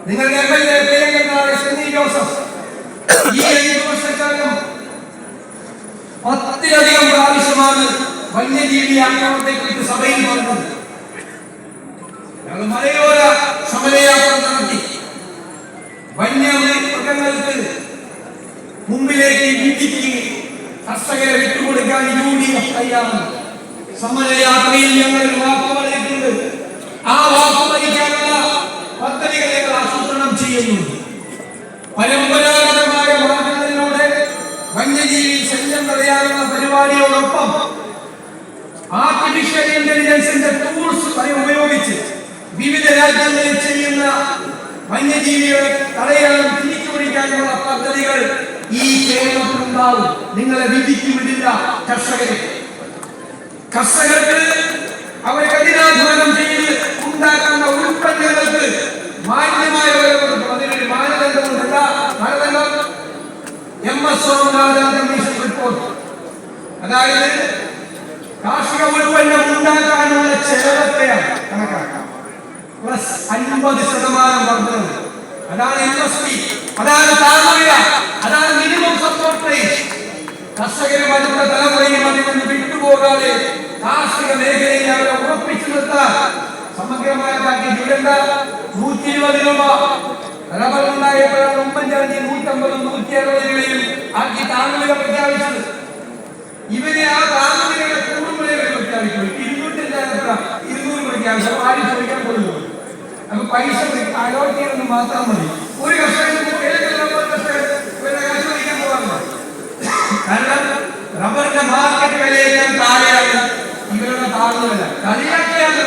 നിങ്ങളുടെ MLA പ്രിയങ്കരനായ സെന്നി Joseph ഈ 5 വർഷക്കാലം 10-ലധികം പ്രാവശ്യമാണ് വന്യജീവി ആക്രമണത്തെക്കുറിച്ച് സഭയിൽ പറഞ്ഞത്. ഞങ്ങൾ മലയോര സമരയാത്ര നടത്തി. വന്യമൃഗങ്ങൾക്ക് മുമ്പിലേക്ക് വിധിക്ക് കർഷകരെ വിട്ടുകൊടുക്കാൻ UDF തയ്യാറാണ്. സമരയാത്രയിൽ ഞങ്ങൾ വാക്ക് പറഞ്ഞിട്ടുണ്ട്. ആ വാക്ക് പാലിക്കാനുള്ള പദ്ധതികൾ ഞങ്ങൾ ആസൂത്രണം ചെയ്യുന്നുണ്ട്. പരമ്പരാഗതമായ മാർഗങ്ങളിലൂടെ വന്യജീവി ശല്യം തടയാനുള്ള പരിപാടിയോടൊപ്പം ആർട്ടിഫിഷ്യൽ ഇന്റലിജൻസിന്റെ ടൂൾസ് ഉപയോഗിച്ച് വിവിധ രാജ്യങ്ങളിൽ ചെയ്യുന്ന വന്യജീവികളെ തടയാനും തിരിച്ചുപിടിക്കാനുള്ള പദ്ധതികൾ ഈ കേരളത്തിലുണ്ടാവും. നിങ്ങളെ വിധിക്ക് വിടില്ല. കർഷകർക്ക് അവരെ കഠിനാധ്വാനം ചെയ്ത് ഉണ്ടാക്കുന്ന ഉൽപ്പന്നങ്ങൾക്ക് മാന്യമായ വില കൊടുക്കും. അതിനൊരു മാനദണ്ഡമുണ്ട്. എന്താ മാനദണ്ഡം? MS commission report. അതായത് കാർഷിക ഉൽപ്പന്നം ഉണ്ടാക്കാനുള്ള ചെലവെത്രയാണ് കണക്കാക്കാം. പ്ലസ് 50% വർധനവ്. അതാണ് MSP. അതാണ് താങ്ങുവില. അതാണ് മിനിമം സപ്പോർട്ട് പ്രൈസ്. കർഷകരും അടുത്ത തലമുറയും അതിൽ നിന്ന് വിട്ടുപോകാതെ കാർഷിക മേഖലയിൽ അവരെ ഉറപ്പിച്ചു നിർത്താൻ സമഗ്രമായ പാക്കേജ്. 120 രൂപ റബ്ബർ ഉണ്ടായപ്പോഴാണ് ഉമ്മൻചാണ്ടി 150, 160 രൂപയും ആക്കി താങ്ങുവില പ്രഖ്യാപിച്ചത്. ഇവരെ ആ താങ്ങുവിലയുടെ കൂടുമ്പോഴേ പ്രഖ്യാപിച്ചു. 200 പ്രഖ്യാപിച്ചു. ആരും ചോദിക്കാൻ പോലും. അപ്പൊ പൈസ അലോട്ട് ചെയ്തെന്ന് മാത്രം മതി. ഒരു കർഷകർക്ക് ചോദിക്കാൻ പോകാറില്ല. കാരണം റബ്ബറിന്റെ മാർക്കറ്റ് വിലയേക്കാൾ താഴെയാണ് ഇവരുടെ താങ്ങുവില. കളിയാക്കിയാണ്